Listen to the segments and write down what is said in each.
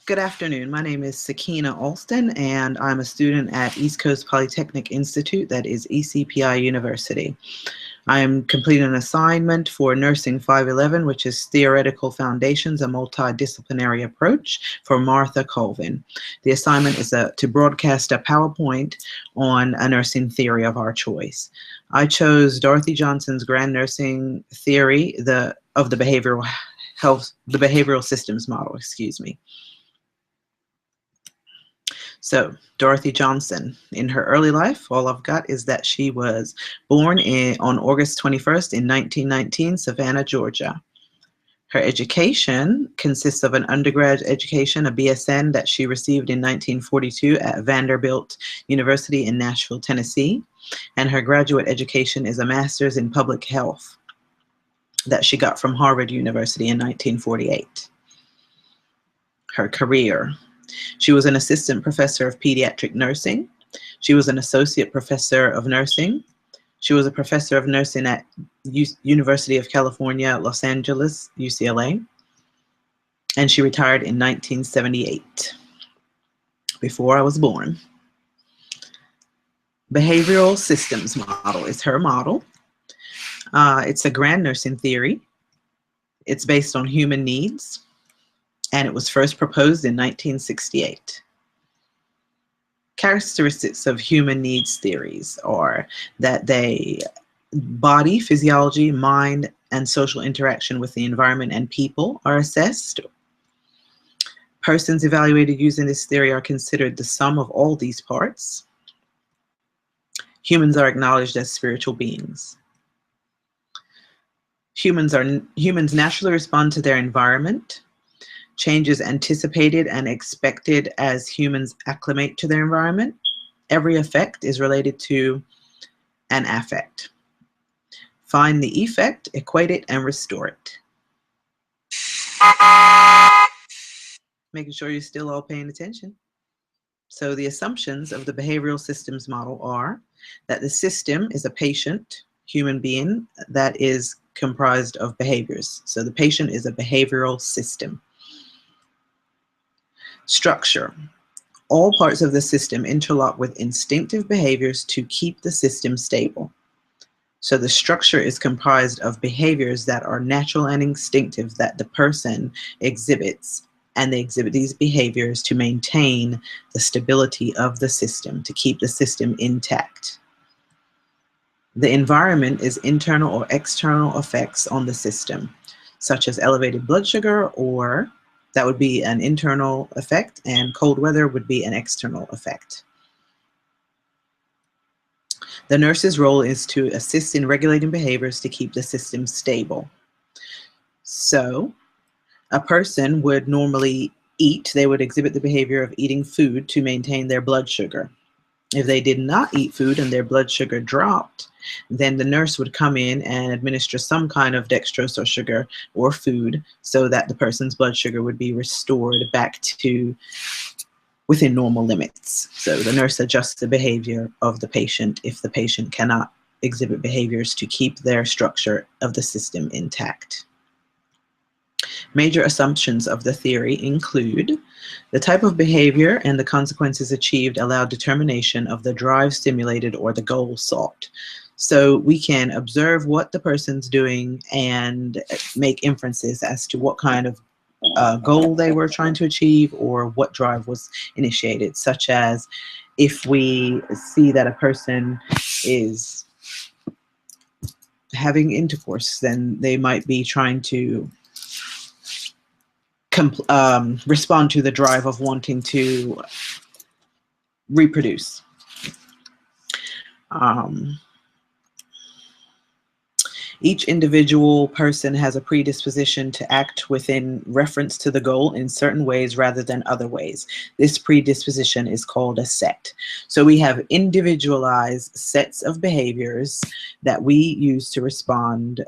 Good afternoon. My name is Sakina Alston, and I'm a student at East Coast Polytechnic Institute, that is ECPI University. I am completing an assignment for Nursing 511, which is Theoretical Foundations, a Multidisciplinary Approach for Martha Colvin. The assignment is to broadcast a PowerPoint on a nursing theory of our choice. I chose Dorothy Johnson's Grand Nursing Theory of the Behavioral Systems Model, excuse me. So, Dorothy Johnson, in her early life, all I've got is that she was born on August 21st in 1919, Savannah, Georgia. Her education consists of an undergrad education, a BSN, that she received in 1942 at Vanderbilt University in Nashville, Tennessee. And her graduate education is a master's in public health that she got from Harvard University in 1948. Her career. She was an assistant professor of pediatric nursing. She was an associate professor of nursing. She was a professor of nursing at University of California, Los Angeles, UCLA. And she retired in 1978, before I was born. Behavioral systems model is her model. It's a grand nursing theory. It's based on human needs. And it was first proposed in 1968. Characteristics of human needs theories are that body, physiology, mind, and social interaction with the environment and people are assessed. Persons evaluated using this theory are considered the sum of all these parts. Humans are acknowledged as spiritual beings. Humans naturally respond to their environment. Changes anticipated and expected as humans acclimate to their environment. Every effect is related to an affect. Find the effect, equate it, and restore it. Making sure you're still all paying attention. So the assumptions of the behavioral systems model are that the system is a patient, human being, that is comprised of behaviors. So the patient is a behavioral system. Structure. All parts of the system interlock with instinctive behaviors to keep the system stable. So the structure is comprised of behaviors that are natural and instinctive that the person exhibits, and they exhibit these behaviors to maintain the stability of the system, to keep the system intact. The environment is internal or external effects on the system, such as elevated blood sugar, or that would be an internal effect, and cold weather would be an external effect. The nurse's role is to assist in regulating behaviors to keep the system stable. So a person would normally eat, they would exhibit the behavior of eating food to maintain their blood sugar. If they did not eat food and their blood sugar dropped, then the nurse would come in and administer some kind of dextrose or sugar or food so that the person's blood sugar would be restored back to within normal limits. So the nurse adjusts the behavior of the patient if the patient cannot exhibit behaviors to keep their structure of the system intact. Major assumptions of the theory include the type of behavior and the consequences achieved allow determination of the drive stimulated or the goal sought. So we can observe what the person's doing and make inferences as to what kind of goal they were trying to achieve or what drive was initiated, such as if we see that a person is having intercourse, then they might be trying to respond to the drive of wanting to reproduce. Each individual person has a predisposition to act within reference to the goal in certain ways rather than other ways. This predisposition is called a set. So we have individualized sets of behaviors that we use to respond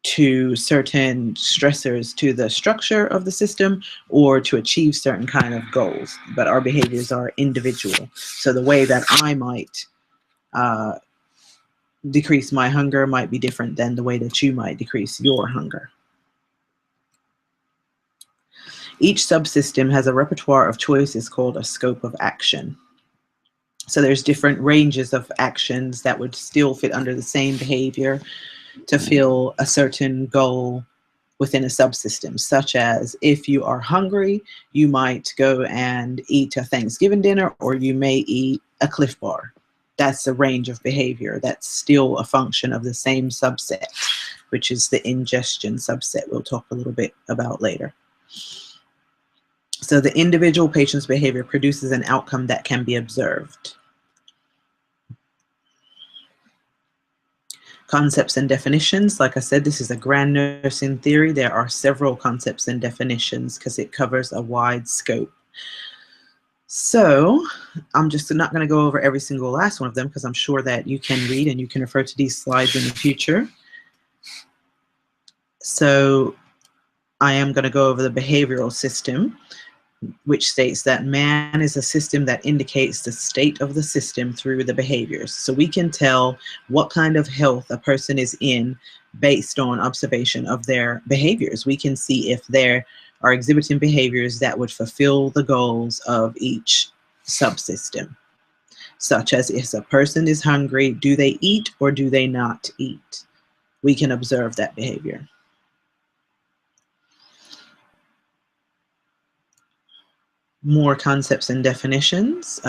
to certain stressors to the structure of the system or to achieve certain kind of goals, but our behaviors are individual. So the way that I might decrease my hunger might be different than the way that you might decrease your hunger. Each subsystem has a repertoire of choices called a scope of action. So there's different ranges of actions that would still fit under the same behavior to fill a certain goal within a subsystem, such as if you are hungry, you might go and eat a Thanksgiving dinner, or you may eat a Cliff Bar. That's the range of behavior. That's still a function of the same subset, which is the ingestion subset we'll talk a little bit about later. So the individual patient's behavior produces an outcome that can be observed. Concepts and definitions. Like I said, this is a grand nursing theory. There are several concepts and definitions because it covers a wide scope. So I'm just not going to go over every single last one of them because I'm sure that you can read and you can refer to these slides in the future. So I am going to go over the behavioral system, which states that man is a system that indicates the state of the system through the behaviors. So we can tell what kind of health a person is in based on observation of their behaviors. We can see if they are exhibiting behaviors that would fulfill the goals of each subsystem, such as if a person is hungry, do they eat or do they not eat? We can observe that behavior. More concepts and definitions.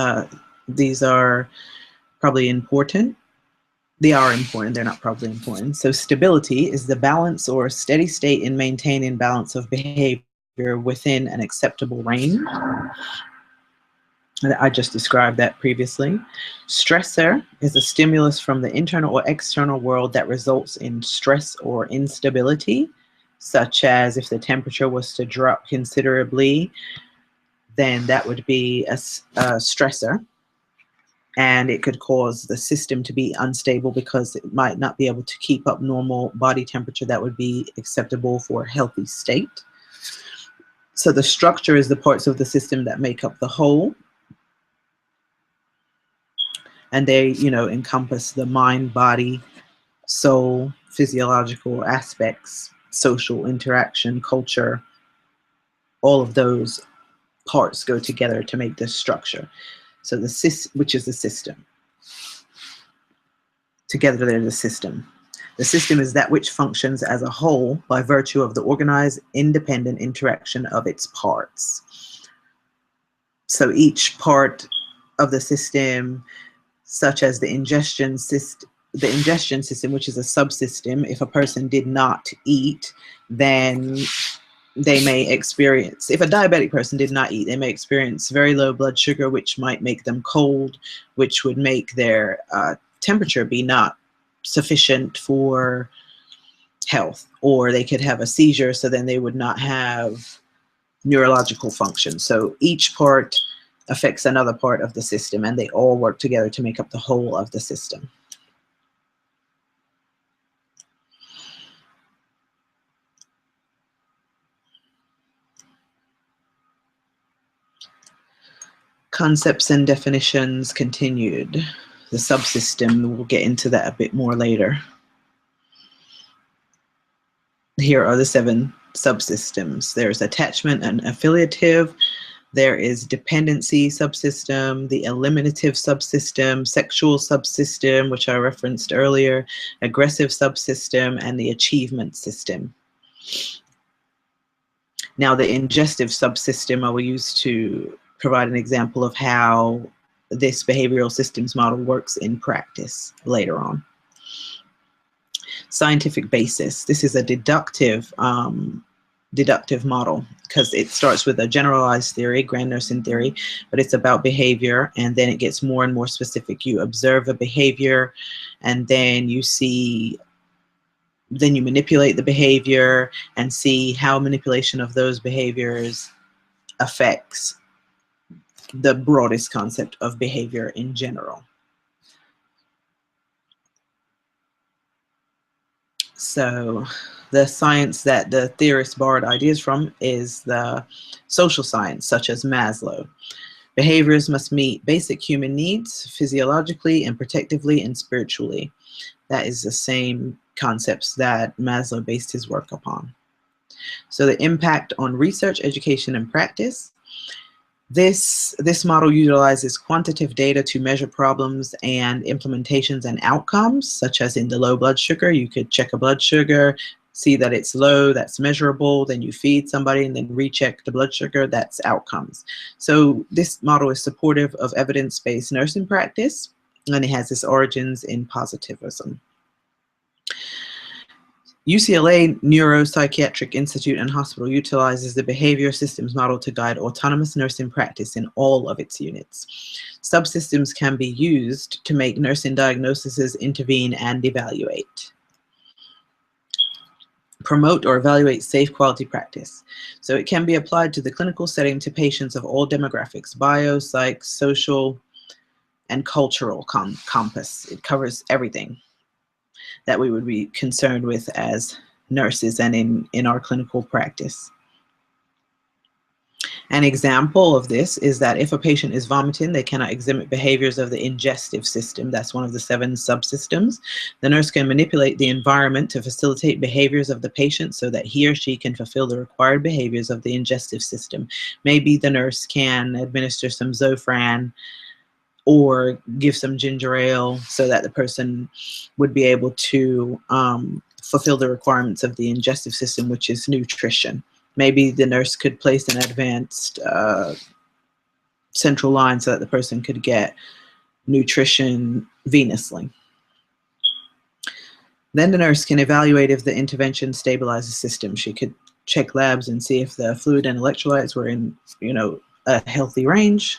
These are probably important. They are important, they're not probably important. So stability is the balance or steady state in maintaining balance of behavior within an acceptable range. I just described that previously. Stressor is a stimulus from the internal or external world that results in stress or instability, such as if the temperature was to drop considerably, then that would be a stressor, and it could cause the system to be unstable because it might not be able to keep up normal body temperature that would be acceptable for a healthy state. So the structure is the parts of the system that make up the whole, and they, encompass the mind, body, soul, physiological aspects, social interaction, culture. All of those parts go together to make this structure. So which is the system. Together they're the system. The system is that which functions as a whole by virtue of the organized, independent interaction of its parts. So each part of the system, such as the ingestion system, which is a subsystem, if a person did not eat, then they may experience, if a diabetic person did not eat, they may experience very low blood sugar, which might make them cold, which would make their temperature be not sufficient for health, or they could have a seizure, so then they would not have neurological function. So each part affects another part of the system, and they all work together to make up the whole of the system. Concepts and definitions continued. The subsystem, we'll get into that a bit more later. Here are the 7 subsystems. There's attachment and affiliative. There is dependency subsystem, the eliminative subsystem, sexual subsystem, which I referenced earlier, aggressive subsystem, and the achievement system. Now the ingestive subsystem I will use to provide an example of how this behavioral systems model works in practice later on. Scientific basis. This is a deductive model because it starts with a generalized theory, grand nursing theory, but it's about behavior, and then it gets more and more specific. You observe a behavior, and then you manipulate the behavior and see how manipulation of those behaviors affects the broadest concept of behavior in general. So the science that the theorists borrowed ideas from is the social science, such as Maslow. Behaviors must meet basic human needs physiologically and protectively and spiritually. That is the same concepts that Maslow based his work upon. So the impact on research, education, and practice. This model utilizes quantitative data to measure problems and implementations and outcomes, such as in the low blood sugar. You could check a blood sugar, see that it's low, that's measurable, then you feed somebody and then recheck the blood sugar, that's outcomes. So this model is supportive of evidence-based nursing practice, and it has its origins in positivism. UCLA Neuropsychiatric Institute and Hospital utilizes the behavior systems model to guide autonomous nursing practice in all of its units. Subsystems can be used to make nursing diagnoses, intervene, and evaluate. Promote or evaluate safe quality practice. So it can be applied to the clinical setting to patients of all demographics, bio, psych, social, and cultural compass. It covers everything that we would be concerned with as nurses and in our clinical practice. An example of this is that if a patient is vomiting, they cannot exhibit behaviors of the ingestive system. That's one of the 7 subsystems. The nurse can manipulate the environment to facilitate behaviors of the patient so that he or she can fulfill the required behaviors of the ingestive system. Maybe the nurse can administer some Zofran or give some ginger ale so that the person would be able to fulfill the requirements of the digestive system, which is nutrition. Maybe the nurse could place an advanced central line so that the person could get nutrition venously. Then the nurse can evaluate if the intervention stabilizes the system. She could check labs and see if the fluid and electrolytes were in, a healthy range,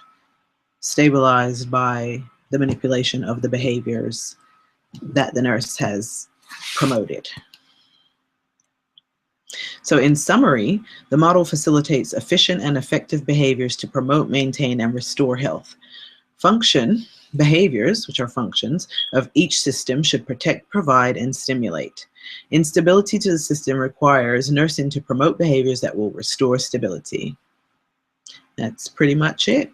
stabilized by the manipulation of the behaviors that the nurse has promoted. So in summary, the model facilitates efficient and effective behaviors to promote, maintain, and restore health. Function behaviors, which are functions, of each system should protect, provide, and stimulate. Instability to the system requires nursing to promote behaviors that will restore stability. That's pretty much it.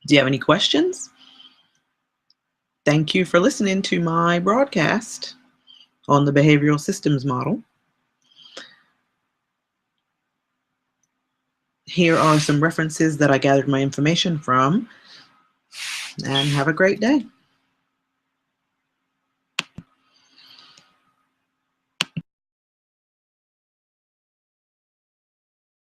Do you have any questions? Thank you for listening to my broadcast on the behavioral systems model. Here are some references that I gathered my information from, and have a great day.